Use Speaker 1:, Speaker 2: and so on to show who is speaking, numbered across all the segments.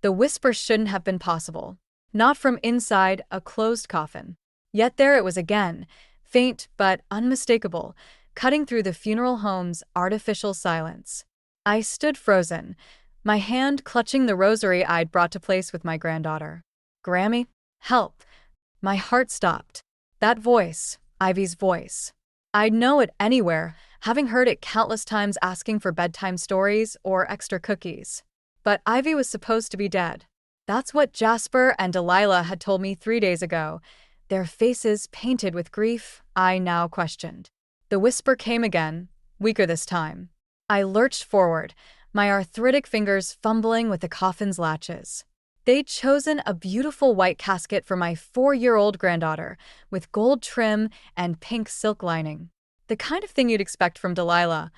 Speaker 1: The whisper shouldn't have been possible. Not from inside a closed coffin. Yet there it was again, faint but unmistakable, cutting through the funeral home's artificial silence. I stood frozen, my hand clutching the rosary I'd brought to place with my granddaughter. Grammy? Help. My heart stopped. That voice, Ivy's voice. I'd know it anywhere, having heard it countless times asking for bedtime stories or extra cookies. But Ivy was supposed to be dead. That's what Jasper and Delilah had told me 3 days ago, their faces painted with grief I now questioned. The whisper came again, weaker this time. I lurched forward, my arthritic fingers fumbling with the coffin's latches. They'd chosen a beautiful white casket for my 4-year-old granddaughter, with gold trim and pink silk lining. The kind of thing you'd expect from Delilah,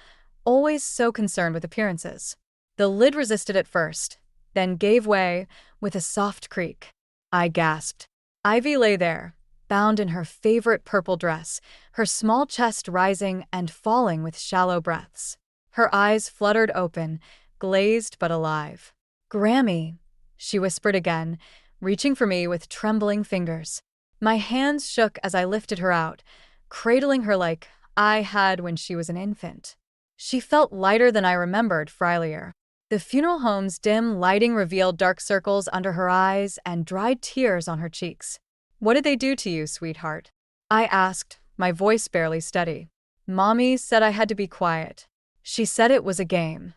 Speaker 1: always so concerned with appearances. The lid resisted at first, then gave way with a soft creak. I gasped. Ivy lay there, bound in her favorite purple dress, her small chest rising and falling with shallow breaths. Her eyes fluttered open, glazed but alive. "Grammy," she whispered again, reaching for me with trembling fingers. My hands shook as I lifted her out, cradling her like I had when she was an infant. She felt lighter than I remembered Frylier. The funeral home's dim lighting revealed dark circles under her eyes and dried tears on her cheeks. "What did they do to you, sweetheart?" I asked, my voice barely steady. "Mommy said I had to be quiet. She said it was a game."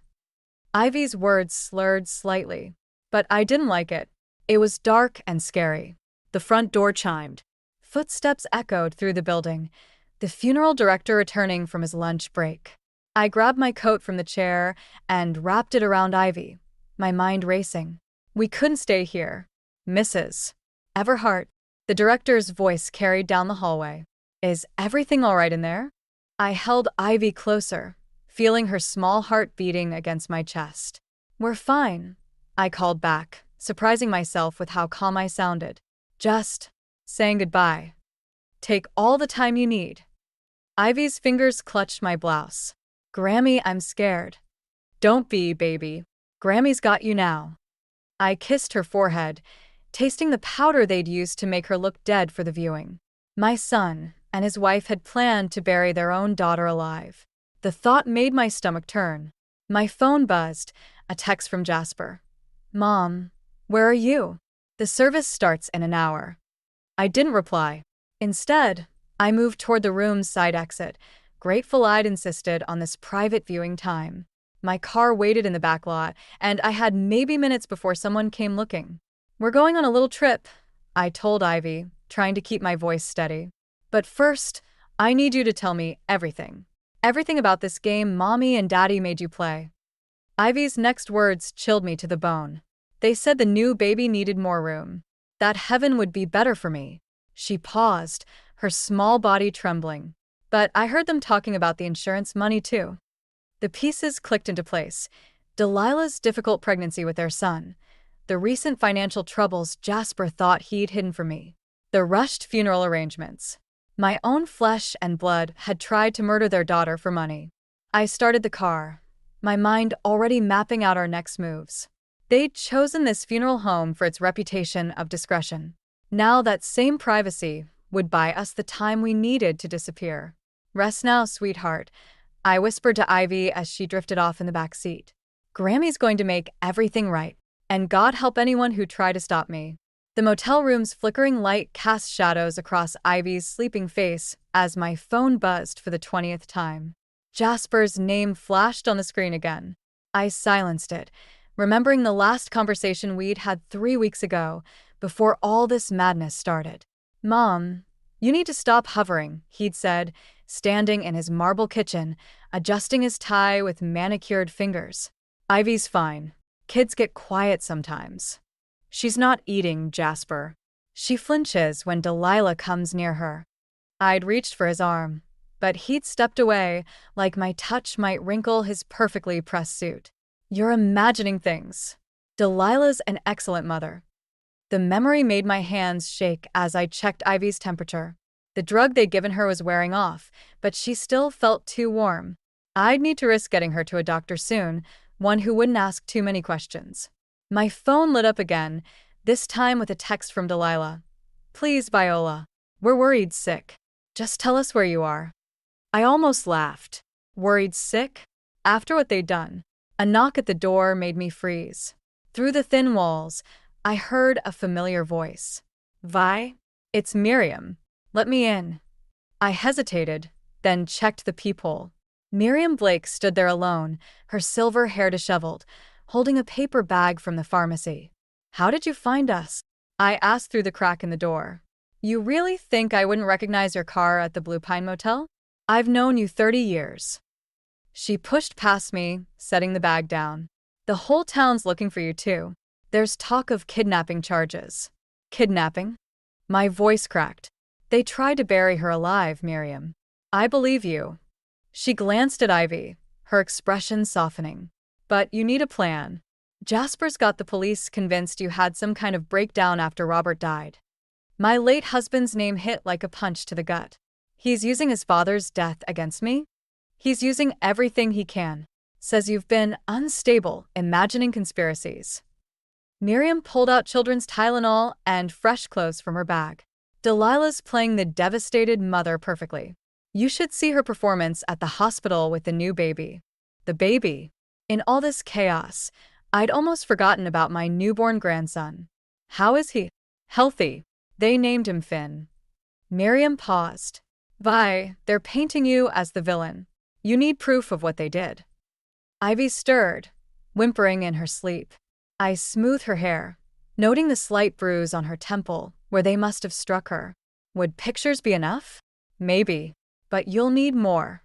Speaker 1: Ivy's words slurred slightly, but I didn't like it. It was dark and scary. The front door chimed. Footsteps echoed through the building, the funeral director returning from his lunch break. I grabbed my coat from the chair and wrapped it around Ivy, my mind racing. "We couldn't stay here. Mrs. Everhart." The director's voice carried down the hallway. "Is everything all right in there?" I held Ivy closer, feeling her small heart beating against my chest. "We're fine," I called back, surprising myself with how calm I sounded. "Just saying goodbye. Take all the time you need." Ivy's fingers clutched my blouse. "Grammy, I'm scared." "Don't be, baby. Grammy's got you now." I kissed her forehead, tasting the powder they'd used to make her look dead for the viewing. My son and his wife had planned to bury their own daughter alive. The thought made my stomach turn. My phone buzzed, a text from Jasper. "Mom, where are you? The service starts in an hour." I didn't reply. Instead, I moved toward the room's side exit, grateful I'd insisted on this private viewing time. My car waited in the back lot, and I had maybe minutes before someone came looking. "We're going on a little trip," I told Ivy, trying to keep my voice steady. "But first, I need you to tell me everything. Everything about this game Mommy and Daddy made you play." Ivy's next words chilled me to the bone. They said the new baby needed more room. That heaven would be better for me. She paused, her small body trembling. But I heard them talking about the insurance money too. The pieces clicked into place. Delilah's difficult pregnancy with their son. The recent financial troubles Jasper thought he'd hidden from me. The rushed funeral arrangements. My own flesh and blood had tried to murder their daughter for money. I started the car, my mind already mapping out our next moves. They'd chosen this funeral home for its reputation of discretion. Now that same privacy would buy us the time we needed to disappear. "Rest now, sweetheart," I whispered to Ivy as she drifted off in the back seat. "Grammy's going to make everything right, and God help anyone who tried to stop me." The motel room's flickering light cast shadows across Ivy's sleeping face as my phone buzzed for the 20th time. Jasper's name flashed on the screen again. I silenced it, remembering the last conversation we'd had 3 weeks ago, before all this madness started. "Mom, you need to stop hovering," he'd said, standing in his marble kitchen, adjusting his tie with manicured fingers. "Ivy's fine. Kids get quiet sometimes." "She's not eating, Jasper." She flinches when Delilah comes near her. I'd reached for his arm, but he'd stepped away, like my touch might wrinkle his perfectly pressed suit. "You're imagining things. Delilah's an excellent mother." The memory made my hands shake as I checked Ivy's temperature. The drug they'd given her was wearing off, but she still felt too warm. I'd need to risk getting her to a doctor soon, one who wouldn't ask too many questions. My phone lit up again, this time with a text from Delilah. Please, Viola. We're worried sick. Just tell us where you are. I almost laughed. Worried sick? After what they'd done. A knock at the door made me freeze. Through the thin walls, I heard a familiar voice. Vi? It's Miriam. Let me in. I hesitated, then checked the peephole. Miriam Blake stood there alone, her silver hair disheveled, holding a paper bag from the pharmacy. How did you find us? I asked through the crack in the door. You really think I wouldn't recognize your car at the Blue Pine Motel? I've known you 30 years. She pushed past me, setting the bag down. The whole town's looking for you too. There's talk of kidnapping charges. Kidnapping? My voice cracked. They tried to bury her alive, Miriam. I believe you. She glanced at Ivy, her expression softening. But you need a plan. Jasper's got the police convinced you had some kind of breakdown after Robert died. My late husband's name hit like a punch to the gut. He's using his father's death against me? He's using everything he can. Says you've been unstable, imagining conspiracies. Miriam pulled out children's Tylenol and fresh clothes from her bag. Delilah's playing the devastated mother perfectly. You should see her performance at the hospital with the new baby. The baby. In all this chaos, I'd almost forgotten about my newborn grandson. How is he? Healthy. They named him Finn. Miriam paused. Vi, they're painting you as the villain. You need proof of what they did. Ivy stirred, whimpering in her sleep. I smoothed her hair, noting the slight bruise on her temple where they must have struck her. Would pictures be enough? Maybe, but you'll need more.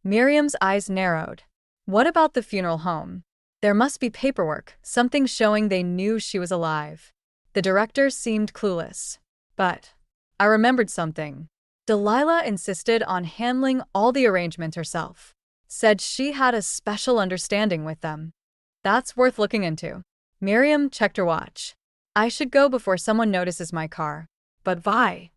Speaker 1: Miriam's eyes narrowed. What about the funeral home? There must be paperwork, something showing they knew she was alive. The director seemed clueless. But I remembered something. Delilah insisted on handling all the arrangements herself. Said she had a special understanding with them. That's worth looking into. Miriam checked her watch. I should go before someone notices my car. But Vi.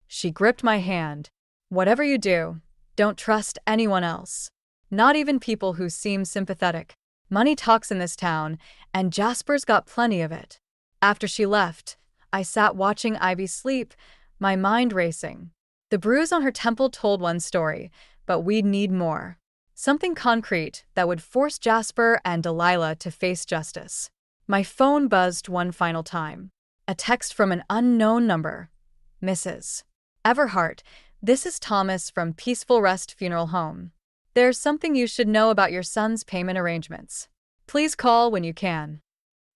Speaker 1: She gripped my hand. Whatever you do, don't trust anyone else. Not even people who seem sympathetic. Money talks in this town, and Jasper's got plenty of it. After she left, I sat watching Ivy sleep, my mind racing. The bruise on her temple told one story, but we'd need more. Something concrete that would force Jasper and Delilah to face justice. My phone buzzed one final time. A text from an unknown number. Mrs. Everhart, this is Thomas from Peaceful Rest Funeral Home. There's something you should know about your son's payment arrangements. Please call when you can.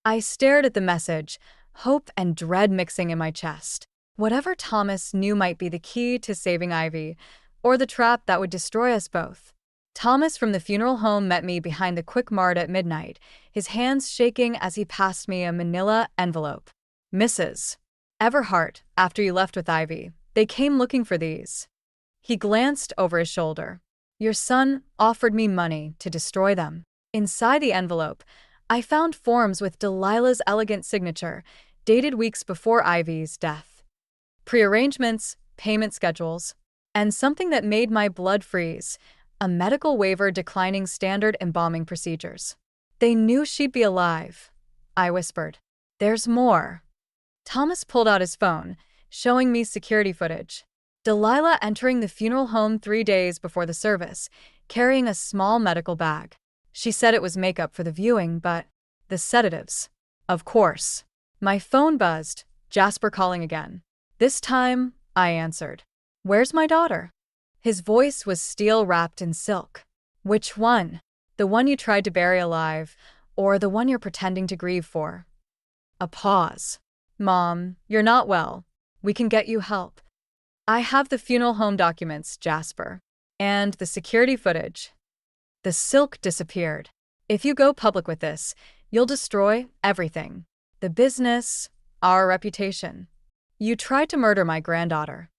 Speaker 1: I stared at the message, hope and dread mixing in my chest. Whatever Thomas knew might be the key to saving Ivy, or the trap that would destroy us both. Thomas from the funeral home met me behind the Quick Mart at midnight, his hands shaking as he passed me a manila envelope. Mrs. Everhart, after you left with Ivy, they came looking for these. He glanced over his shoulder. Your son offered me money to destroy them. Inside the envelope, I found forms with Delilah's elegant signature, dated weeks before Ivy's death. Prearrangements, payment schedules, and something that made my blood freeze, a medical waiver declining standard embalming procedures. They knew she'd be alive, I whispered. There's more. Thomas pulled out his phone, showing me security footage. Delilah entering the funeral home 3 days before the service, carrying a small medical bag. She said it was makeup for the viewing, but the sedatives. Of course. My phone buzzed, Jasper calling again. This time, I answered. Where's my daughter? His voice was steel wrapped in silk. Which one? The one you tried to bury alive, or the one you're pretending to grieve for? A pause. Mom, you're not well. We can get you help. I have the funeral home documents, Jasper. And the security footage. The silk disappeared. If you go public with this, you'll destroy everything. The business, our reputation. You tried to murder my granddaughter.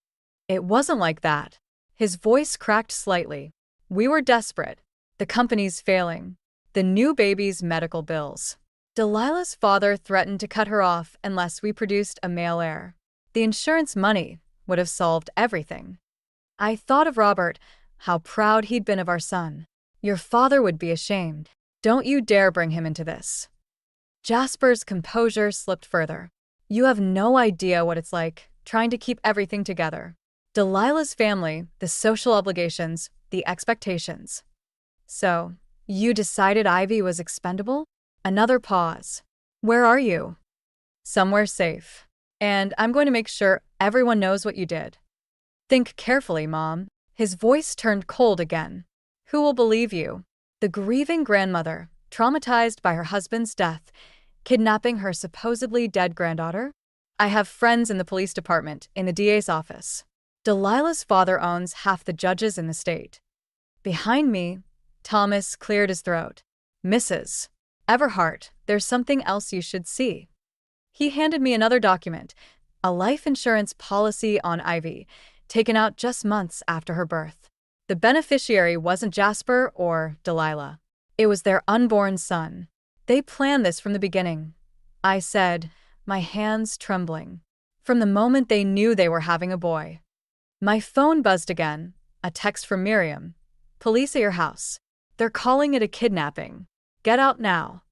Speaker 1: It wasn't like that. His voice cracked slightly. We were desperate. The company's failing. The new baby's medical bills. Delilah's father threatened to cut her off unless we produced a male heir. The insurance money would have solved everything. I thought of Robert, how proud he'd been of our son. Your father would be ashamed. Don't you dare bring him into this. Jasper's composure slipped further. You have no idea what it's like, trying to keep everything together. Delilah's family, the social obligations, the expectations. So, you decided Ivy was expendable? Another pause. Where are you? Somewhere safe. And I'm going to make sure everyone knows what you did. Think carefully, Mom. His voice turned cold again. Who will believe you? The grieving grandmother, traumatized by her husband's death, kidnapping her supposedly dead granddaughter? I have friends in the police department, in the DA's office. Delilah's father owns half the judges in the state. Behind me, Thomas cleared his throat. Mrs. Everhart, there's something else you should see. He handed me another document, a life insurance policy on Ivy, taken out just months after her birth. The beneficiary wasn't Jasper or Delilah. It was their unborn son. They planned this from the beginning, I said, my hands trembling. From the moment they knew they were having a boy. My phone buzzed again, a text from Miriam. Police at your house. They're calling it a kidnapping. Get out now.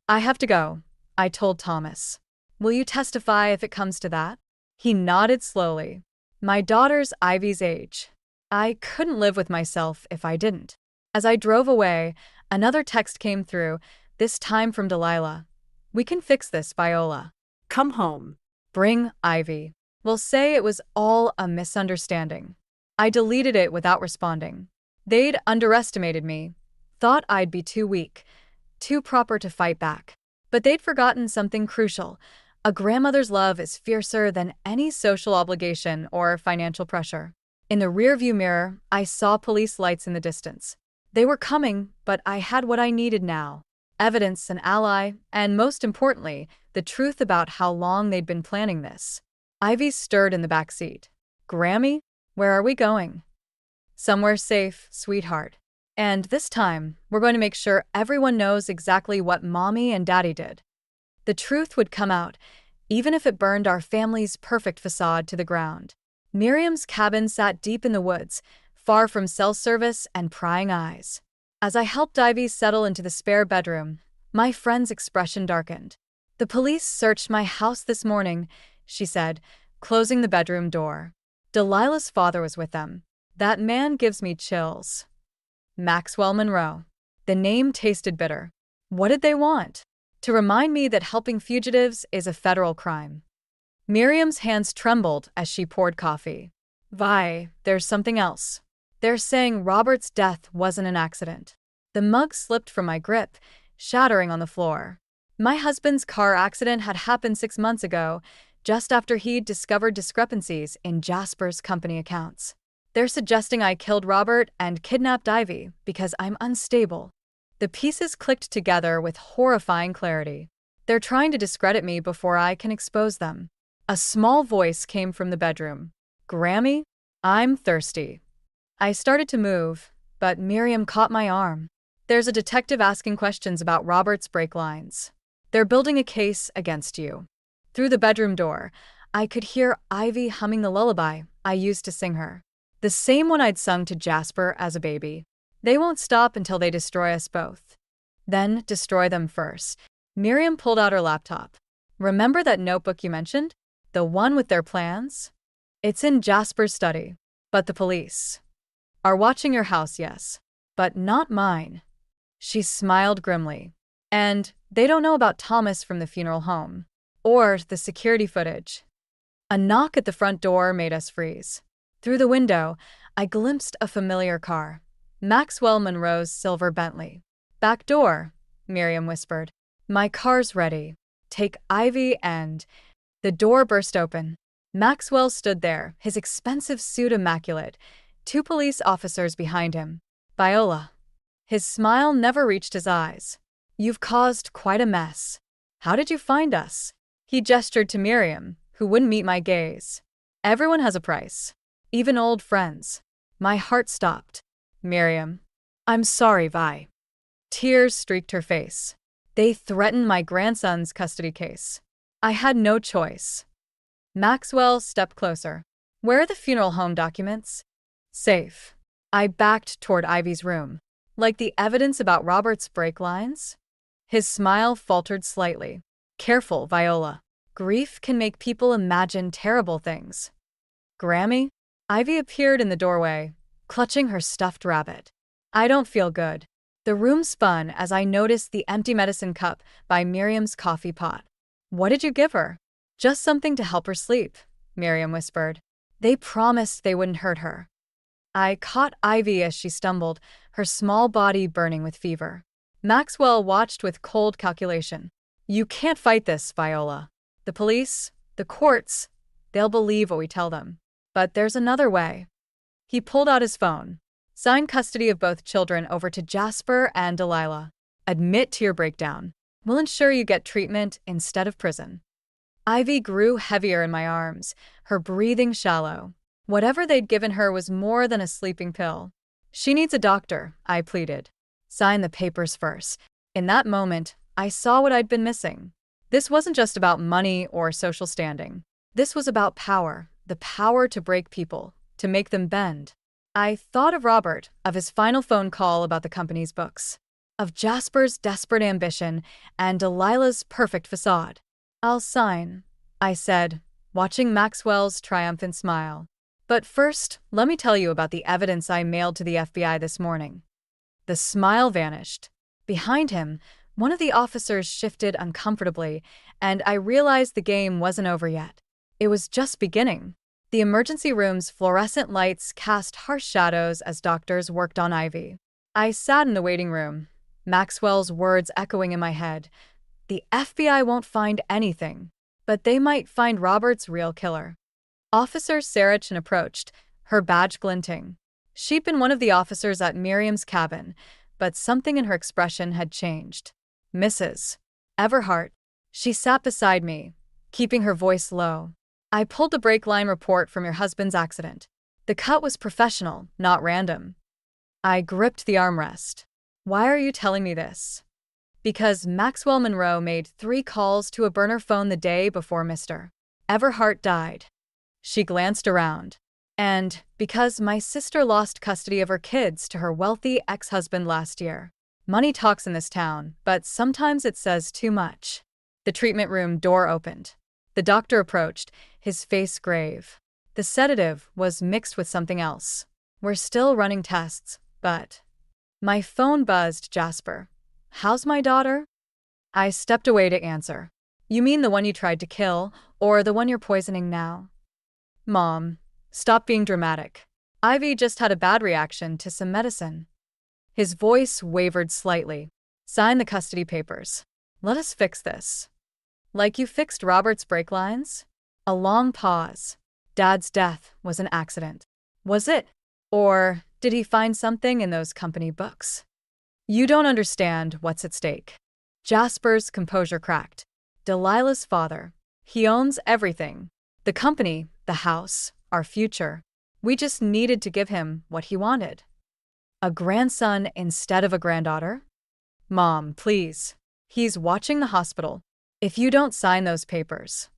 Speaker 1: I have to go, I told Thomas. Will you testify if it comes to that? He nodded slowly. My daughter's Ivy's age. I couldn't live with myself if I didn't. As I drove away, another text came through, this time from Delilah. We can fix this, Viola.
Speaker 2: Come home.
Speaker 1: Bring Ivy. We'll say it was all a misunderstanding. I deleted it without responding. They'd underestimated me, thought I'd be too weak, too proper to fight back. But they'd forgotten something crucial. A grandmother's love is fiercer than any social obligation or financial pressure. In the rearview mirror, I saw police lights in the distance. They were coming, but I had what I needed now. Evidence, an ally, and most importantly, the truth about how long they'd been planning this. Ivy stirred in the back seat. Grammy, where are we going? Somewhere safe, sweetheart. And this time, we're going to make sure everyone knows exactly what Mommy and Daddy did. The truth would come out, even if it burned our family's perfect facade to the ground. Miriam's cabin sat deep in the woods, far from cell service and prying eyes. As I helped Ivy settle into the spare bedroom, my friend's expression darkened. The police searched my house this morning, she said, closing the bedroom door. Delilah's father was with them. That man gives me chills. Maxwell Monroe. The name tasted bitter. What did they want? To remind me that helping fugitives is a federal crime. Miriam's hands trembled as she poured coffee. Vi, there's something else. They're saying Robert's death wasn't an accident. The mug slipped from my grip, shattering on the floor. My husband's car accident had happened 6 months ago, just after he'd discovered discrepancies in Jasper's company accounts. They're suggesting I killed Robert and kidnapped Ivy because I'm unstable. The pieces clicked together with horrifying clarity. They're trying to discredit me before I can expose them. A small voice came from the bedroom. Grammy, I'm thirsty. I started to move, but Miriam caught my arm. There's a detective asking questions about Robert's brake lines. They're building a case against you. Through the bedroom door, I could hear Ivy humming the lullaby I used to sing her. The same one I'd sung to Jasper as a baby. They won't stop until they destroy us both. Then destroy them first. Miriam pulled out her laptop. Remember that notebook you mentioned? The one with their plans? It's in Jasper's study. But the police are watching your house, yes. But not mine. She smiled grimly. And they don't know about Thomas from the funeral home. Or the security footage. A knock at the front door made us freeze. Through the window, I glimpsed a familiar car. Maxwell Monroe's silver Bentley. Back door, Miriam whispered. My car's ready. Take Ivy and... The door burst open. Maxwell stood there, his expensive suit immaculate, 2 police officers behind him. Viola. His smile never reached his eyes. You've caused quite a mess. How did you find us? He gestured to Miriam, who wouldn't meet my gaze. Everyone has a price. Even old friends. My heart stopped. Miriam. I'm sorry, Vi. Tears streaked her face. They threatened my grandson's custody case. I had no choice. Maxwell stepped closer. Where are the funeral home documents? Safe. I backed toward Ivy's room. Like the evidence about Robert's brake lines? His smile faltered slightly. Careful, Viola. Grief can make people imagine terrible things. Grammy? Ivy appeared in the doorway, clutching her stuffed rabbit. I don't feel good. The room spun as I noticed the empty medicine cup by Miriam's coffee pot. What did you give her? Just something to help her sleep, Miriam whispered. They promised they wouldn't hurt her. I caught Ivy as she stumbled, her small body burning with fever. Maxwell watched with cold calculation. You can't fight this, Viola. The police, the courts, they'll believe what we tell them. But there's another way. He pulled out his phone. Sign custody of both children over to Jasper and Delilah. Admit to your breakdown. We'll ensure you get treatment instead of prison. Ivy grew heavier in my arms, her breathing shallow. Whatever they'd given her was more than a sleeping pill. She needs a doctor, I pleaded. Sign the papers first. In that moment, I saw what I'd been missing. This wasn't just about money or social standing. This was about power, the power to break people, to make them bend. I thought of Robert, of his final phone call about the company's books, of Jasper's desperate ambition and Delilah's perfect facade. I'll sign, I said, watching Maxwell's triumphant smile. But first, let me tell you about the evidence I mailed to the FBI this morning. The smile vanished. Behind him, one of the officers shifted uncomfortably, and I realized the game wasn't over yet. It was just beginning. The emergency room's fluorescent lights cast harsh shadows as doctors worked on Ivy. I sat in the waiting room, Maxwell's words echoing in my head. The FBI won't find anything, but they might find Robert's real killer. Officer Sarachin approached, her badge glinting. She'd been one of the officers at Miriam's cabin, but something in her expression had changed. Mrs. Everhart. She sat beside me, keeping her voice low. I pulled the brake line report from your husband's accident. The cut was professional, not random. I gripped the armrest. Why are you telling me this? Because Maxwell Monroe made 3 calls to a burner phone the day before Mr. Everhart died. She glanced around. And because my sister lost custody of her kids to her wealthy ex-husband last year. Money talks in this town, but sometimes it says too much. The treatment room door opened. The doctor approached, his face grave. The sedative was mixed with something else. We're still running tests, but... My phone buzzed. Jasper. How's my daughter? I stepped away to answer. You mean the one you tried to kill, or the one you're poisoning now? Mom, stop being dramatic. Ivy just had a bad reaction to some medicine. His voice wavered slightly. Sign the custody papers. Let us fix this. Like you fixed Robert's brake lines? A long pause. Dad's death was an accident. Was it? Or did he find something in those company books? You don't understand what's at stake. Jasper's composure cracked. Delilah's father. He owns everything. The company, the house, our future. We just needed to give him what he wanted. A grandson instead of a granddaughter? Mom, please. He's watching the hospital. If you don't sign those papers.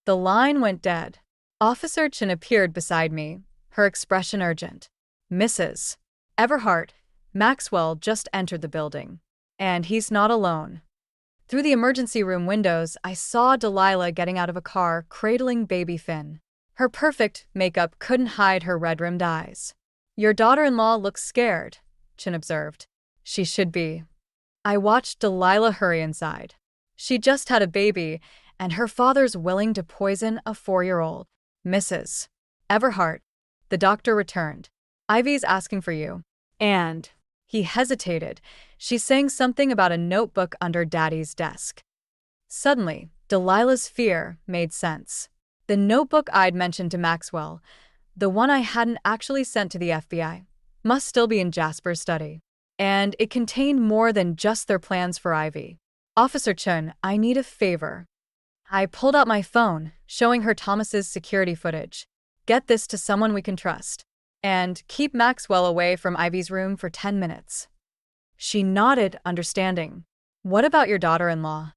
Speaker 1: The line went dead. Officer Chin appeared beside me, her expression urgent. Mrs. Everhart, Maxwell just entered the building. And he's not alone. Through the emergency room windows, I saw Delilah getting out of a car, cradling baby Finn. Her perfect makeup couldn't hide her red-rimmed eyes. Your daughter-in-law looks scared, Chin observed. She should be. I watched Delilah hurry inside. She just had a baby, and her father's willing to poison a 4-year-old. Mrs. Everhart. The doctor returned. Ivy's asking for you. And... He hesitated. She's saying something about a notebook under Daddy's desk. Suddenly, Delilah's fear made sense. The notebook I'd mentioned to Maxwell, the one I hadn't actually sent to the FBI, must still be in Jasper's study. And it contained more than just their plans for Ivy. Officer Chun, I need a favor. I pulled out my phone, showing her Thomas's security footage. Get this to someone we can trust. And keep Maxwell away from Ivy's room for 10 minutes. She nodded, understanding. What about your daughter-in-law?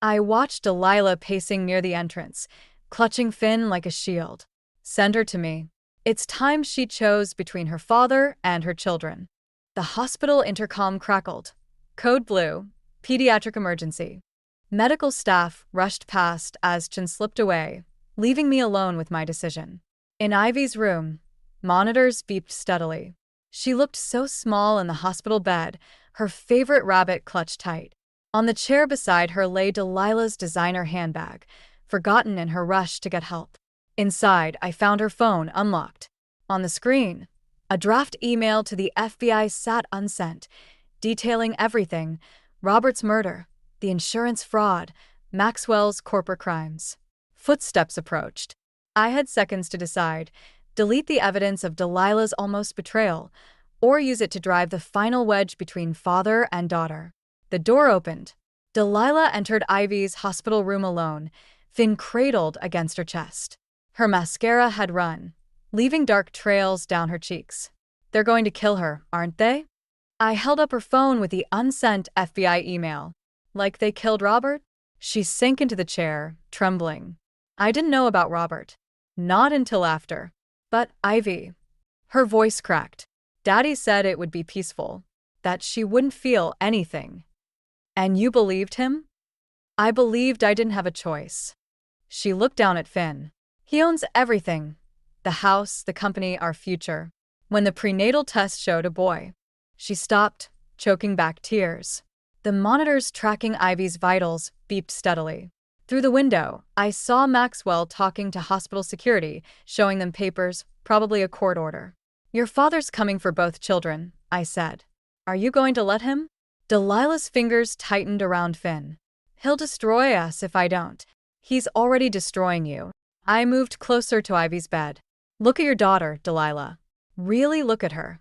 Speaker 1: I watched Delilah pacing near the entrance, clutching Finn like a shield. Send her to me. It's time she chose between her father and her children. The hospital intercom crackled. Code blue. Pediatric emergency. Medical staff rushed past as Chen slipped away, leaving me alone with my decision. In Ivy's room, monitors beeped steadily. She looked so small in the hospital bed, her favorite rabbit clutched tight. On the chair beside her lay Delilah's designer handbag, forgotten in her rush to get help. Inside, I found her phone unlocked. On the screen, a draft email to the FBI sat unsent, detailing everything: Robert's murder, the insurance fraud, Maxwell's corporate crimes. Footsteps approached. I had seconds to decide: delete the evidence of Delilah's almost betrayal, or use it to drive the final wedge between father and daughter. The door opened. Delilah entered Ivy's hospital room alone, Finn cradled against her chest. Her mascara had run, leaving dark trails down her cheeks. They're going to kill her, aren't they? I held up her phone with the unsent FBI email. Like they killed Robert? She sank into the chair, trembling. I didn't know about Robert. Not until after. But Ivy. Her voice cracked. Daddy said it would be peaceful, that she wouldn't feel anything. And you believed him? I believed I didn't have a choice. She looked down at Finn. He owns everything. The house, the company, our future. When the prenatal test showed a boy. She stopped, choking back tears. The monitors tracking Ivy's vitals beeped steadily. Through the window, I saw Maxwell talking to hospital security, showing them papers, probably a court order. Your father's coming for both children, I said. Are you going to let him? Delilah's fingers tightened around Finn. He'll destroy us if I don't. He's already destroying you. I moved closer to Ivy's bed. Look at your daughter, Delilah. Really look at her.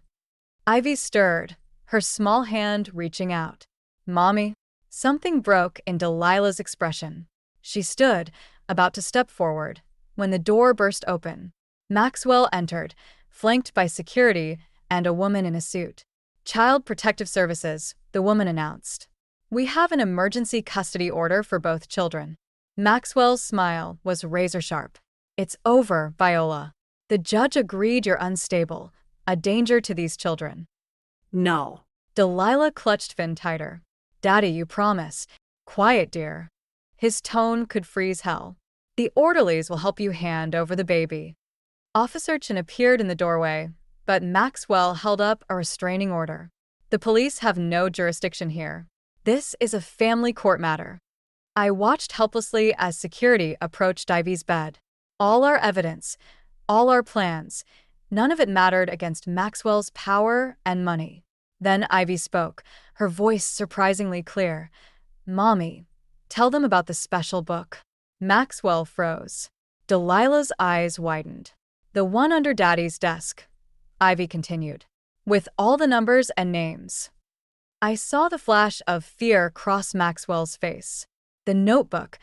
Speaker 1: Ivy stirred, her small hand reaching out. Mommy. Something broke in Delilah's expression. She stood, about to step forward, when the door burst open. Maxwell entered, flanked by security and a woman in a suit. Child Protective Services, the woman announced. We have an emergency custody order for both children. Maxwell's smile was razor-sharp. It's over, Viola. The judge agreed you're unstable, a danger to these children.
Speaker 2: No.
Speaker 1: Delilah clutched Finn tighter. Daddy, you promise. Quiet, dear. His tone could freeze hell. The orderlies will help you hand over the baby. Officer Chen appeared in the doorway, but Maxwell held up a restraining order. The police have no jurisdiction here. This is a family court matter. I watched helplessly as security approached Ivy's bed. All our evidence, all our plans, none of it mattered against Maxwell's power and money. Then Ivy spoke, her voice surprisingly clear. Mommy, tell them about the special book. Maxwell froze. Delilah's eyes widened. The one under Daddy's desk, Ivy continued, with all the numbers and names. I saw the flash of fear cross Maxwell's face. The notebook,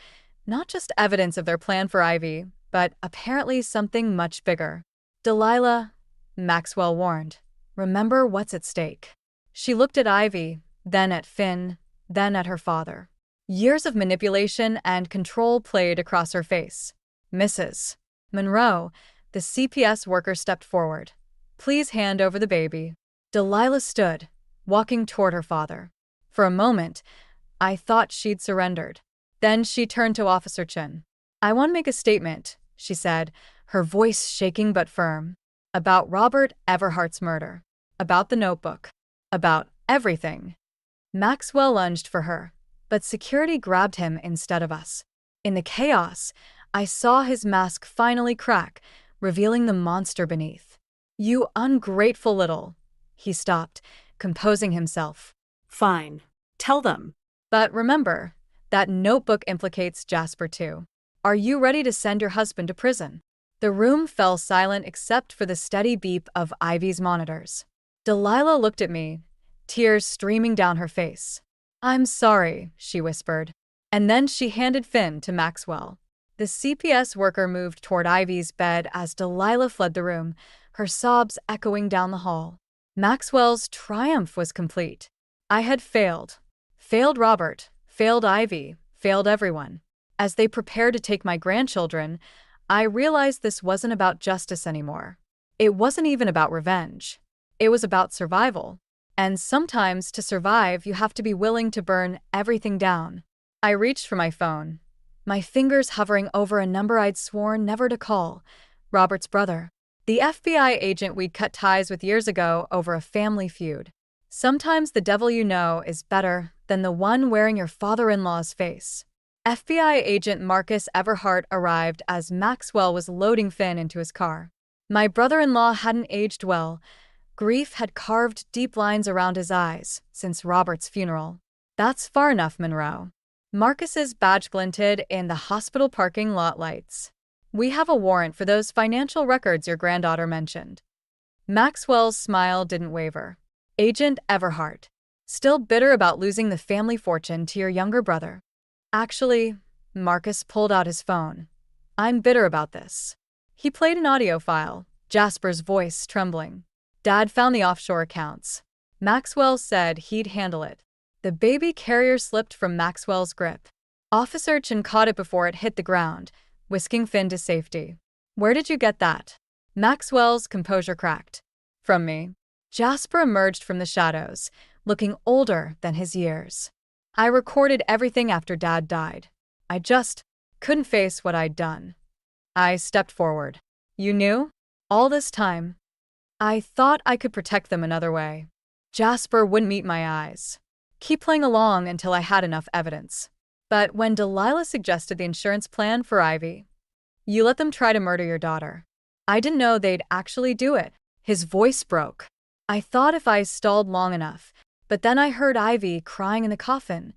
Speaker 1: not just evidence of their plan for Ivy, but apparently something much bigger. Delilah, Maxwell warned, remember what's at stake. She looked at Ivy, then at Finn, then at her father. Years of manipulation and control played across her face. Mrs. Monroe, the CPS worker stepped forward. Please hand over the baby. Delilah stood, walking toward her father. For a moment, I thought she'd surrendered. Then she turned to Officer Chen. I want to make a statement, she said, her voice shaking but firm. About Robert Everhart's murder. About the notebook. About everything. Maxwell lunged for her, but security grabbed him instead of us. In the chaos, I saw his mask finally crack, revealing the monster beneath. You ungrateful little. He stopped, composing himself.
Speaker 2: Fine. Tell them.
Speaker 1: But remember, that notebook implicates Jasper too. Are you ready to send your husband to prison? The room fell silent except for the steady beep of Ivy's monitors. Delilah looked at me, tears streaming down her face. I'm sorry, she whispered. And then she handed Finn to Maxwell. The CPS worker moved toward Ivy's bed as Delilah fled the room, her sobs echoing down the hall. Maxwell's triumph was complete. I had failed. Failed Robert, failed Ivy, failed everyone. As they prepared to take my grandchildren, I realized this wasn't about justice anymore. It wasn't even about revenge. It was about survival. And sometimes, to survive, you have to be willing to burn everything down. I reached for my phone, my fingers hovering over a number I'd sworn never to call. Robert's brother. The FBI agent we'd cut ties with years ago over a family feud. Sometimes the devil you know is better than the one wearing your father-in-law's face. FBI agent Marcus Everhart arrived as Maxwell was loading Finn into his car. My brother-in-law hadn't aged well. Grief had carved deep lines around his eyes since Robert's funeral. That's far enough, Monroe. Marcus's badge glinted in the hospital parking lot lights. We have a warrant for those financial records your granddaughter mentioned. Maxwell's smile didn't waver. Agent Everhart. Still bitter about losing the family fortune to your younger brother? Actually, Marcus pulled out his phone. I'm bitter about this. He played an audio file, Jasper's voice trembling. Dad found the offshore accounts. Maxwell said he'd handle it. The baby carrier slipped from Maxwell's grip. Officer Chen caught it before it hit the ground, whisking Finn to safety. Where did you get that? Maxwell's composure cracked. From me. Jasper emerged from the shadows, looking older than his years. I recorded everything after Dad died. I just couldn't face what I'd done. I stepped forward. You knew? All this time? I thought I could protect them another way. Jasper wouldn't meet my eyes. Keep playing along until I had enough evidence. But when Delilah suggested the insurance plan for Ivy, you let them try to murder your daughter. I didn't know they'd actually do it. His voice broke. I thought if I stalled long enough, but then I heard Ivy crying in the coffin.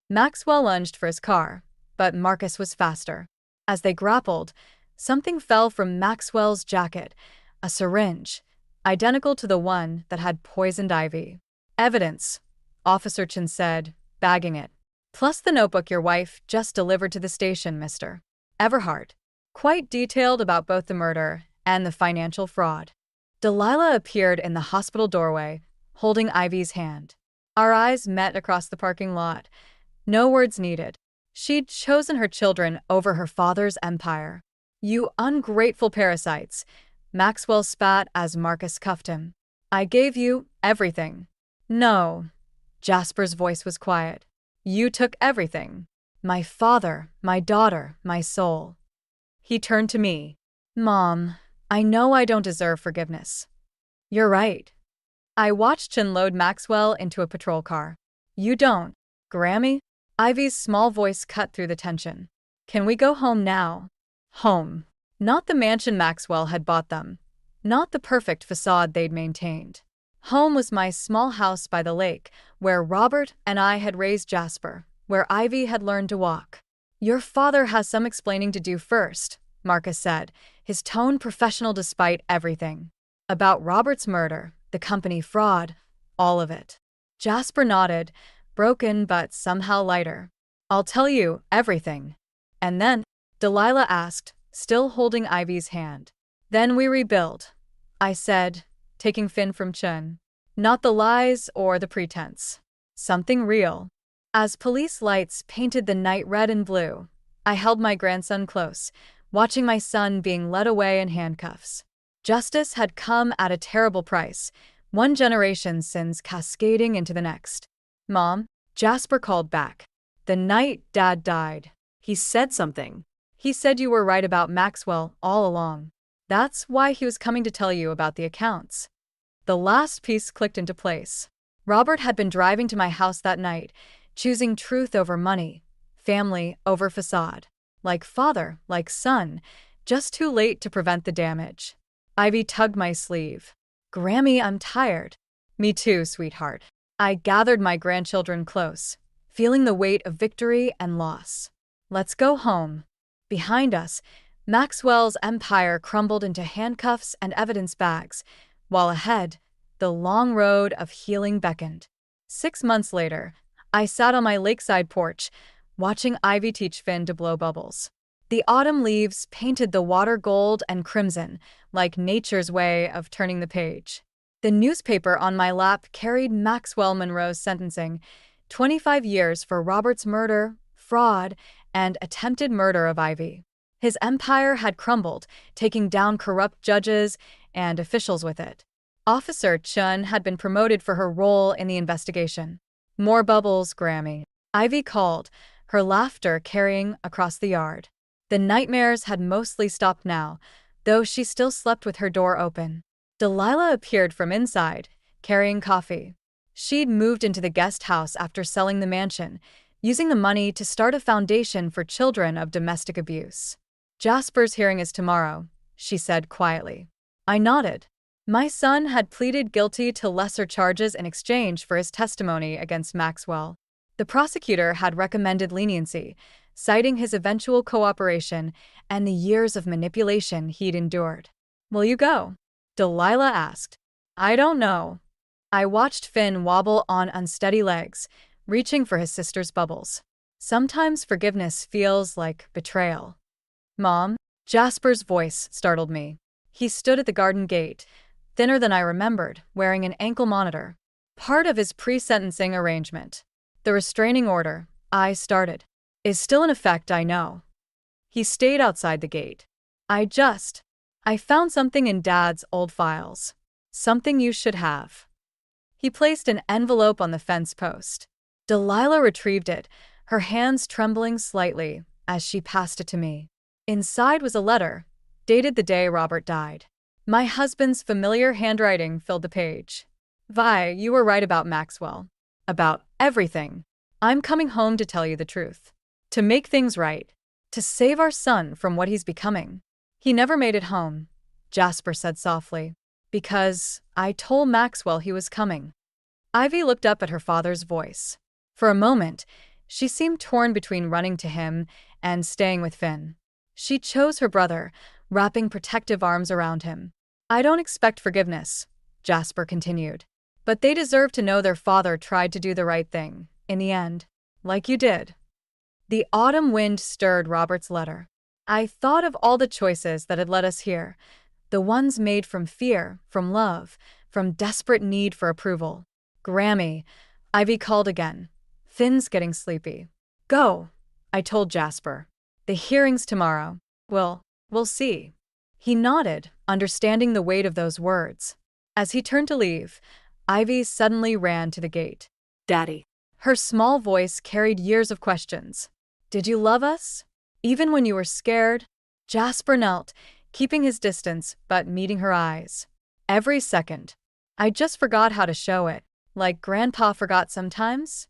Speaker 1: Maxwell lunged for his car, but Marcus was faster. As they grappled, something fell from Maxwell's jacket, a syringe, identical to the one that had poisoned Ivy. Evidence, Officer Chen said, bagging it. Plus the notebook your wife just delivered to the station, Mr. Everhart. Quite detailed about both the murder and the financial fraud. Delilah appeared in the hospital doorway, holding Ivy's hand. Our eyes met across the parking lot. No words needed. She'd chosen her children over her father's empire. You ungrateful parasites, Maxwell spat as Marcus cuffed him. I gave you everything. No. Jasper's voice was quiet. You took everything. My father, my daughter, my soul. He turned to me. Mom, I know I don't deserve forgiveness. You're right. I watched Chen load Maxwell into a patrol car. You don't, Grammy? Ivy's small voice cut through the tension. Can we go home now? Home. Not the mansion Maxwell had bought them. Not the perfect facade they'd maintained. Home was my small house by the lake, where Robert and I had raised Jasper, where Ivy had learned to walk. Your father has some explaining to do first, Marcus said, his tone professional despite everything. About Robert's murder, the company fraud, all of it. Jasper nodded, broken but somehow lighter. I'll tell you everything. And then, Delilah asked, still holding Ivy's hand. Then we rebuild, I said, taking Finn from Chen. Not the lies or the pretense. Something real. As police lights painted the night red and blue, I held my grandson close, watching my son being led away in handcuffs. Justice had come at a terrible price, one generation's sins cascading into the next. Mom, Jasper called back. The night Dad died, he said something. He said you were right about Maxwell all along. That's why he was coming to tell you about the accounts. The last piece clicked into place. Robert had been driving to my house that night, choosing truth over money, family over facade. Like father, like son, just too late to prevent the damage. Ivy tugged my sleeve. Grammy, I'm tired. Me too, sweetheart. I gathered my grandchildren close, feeling the weight of victory and loss. Let's go home. Behind us, Maxwell's empire crumbled into handcuffs and evidence bags, while ahead, the long road of healing beckoned. 6 months later, I sat on my lakeside porch, watching Ivy teach Finn to blow bubbles. The autumn leaves painted the water gold and crimson, like nature's way of turning the page. The newspaper on my lap carried Maxwell Monroe's sentencing, 25 years for Robert's murder, fraud, and attempted murder of Ivy. His empire had crumbled, taking down corrupt judges and officials with it. Officer Chun had been promoted for her role in the investigation. More bubbles, Grammy. Ivy called, her laughter carrying across the yard. The nightmares had mostly stopped now, though she still slept with her door open. Delilah appeared from inside, carrying coffee. She'd moved into the guest house after selling the mansion, using the money to start a foundation for children of domestic abuse. Jasper's hearing is tomorrow, she said quietly. I nodded. My son had pleaded guilty to lesser charges in exchange for his testimony against Maxwell. The prosecutor had recommended leniency, citing his eventual cooperation and the years of manipulation he'd endured. Will you go? Delilah asked. I don't know. I watched Finn wobble on unsteady legs, reaching for his sister's bubbles. Sometimes forgiveness feels like betrayal. Mom? Jasper's voice startled me. He stood at the garden gate, thinner than I remembered, wearing an ankle monitor. Part of his pre-sentencing arrangement. The restraining order, I started, is still in effect, I know. He stayed outside the gate. I found something in Dad's old files. Something you should have. He placed an envelope on the fence post. Delilah retrieved it, her hands trembling slightly as she passed it to me. Inside was a letter, dated the day Robert died. My husband's familiar handwriting filled the page. Vi, you were right about Maxwell. About everything. I'm coming home to tell you the truth. To make things right. To save our son from what he's becoming. He never made it home, Jasper said softly. Because I told Maxwell he was coming. Ivy looked up at her father's voice. For a moment, she seemed torn between running to him and staying with Finn. She chose her brother, wrapping protective arms around him. I don't expect forgiveness, Jasper continued. But they deserve to know their father tried to do the right thing, in the end, like you did. The autumn wind stirred Robert's letter. I thought of all the choices that had led us here, the ones made from fear, from love, from desperate need for approval. Grammy, Ivy called again. Finn's getting sleepy. Go, I told Jasper. The hearing's tomorrow. We'll see. He nodded, understanding the weight of those words. As he turned to leave, Ivy suddenly ran to the gate.
Speaker 2: Daddy.
Speaker 1: Her small voice carried years of questions. Did you love us? Even when you were scared? Jasper knelt, keeping his distance but meeting her eyes. Every second. I just forgot how to show it, like Grandpa forgot sometimes.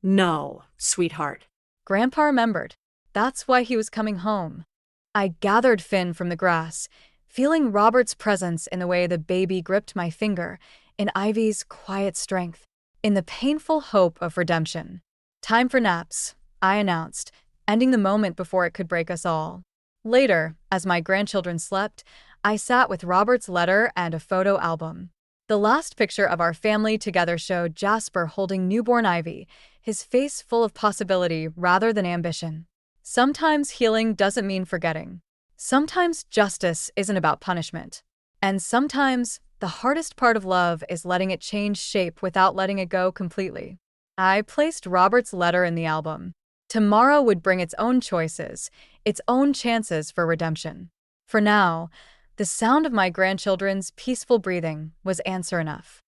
Speaker 2: No, sweetheart.
Speaker 1: Grandpa remembered. That's why he was coming home. I gathered Finn from the grass, feeling Robert's presence in the way the baby gripped my finger, in Ivy's quiet strength, in the painful hope of redemption. Time for naps, I announced, ending the moment before it could break us all. Later, as my grandchildren slept, I sat with Robert's letter and a photo album. The last picture of our family together showed Jasper holding newborn Ivy, his face full of possibility rather than ambition. Sometimes healing doesn't mean forgetting. Sometimes justice isn't about punishment. And sometimes the hardest part of love is letting it change shape without letting it go completely. I placed Robert's letter in the album. Tomorrow would bring its own choices, its own chances for redemption. For now, the sound of my grandchildren's peaceful breathing was answer enough.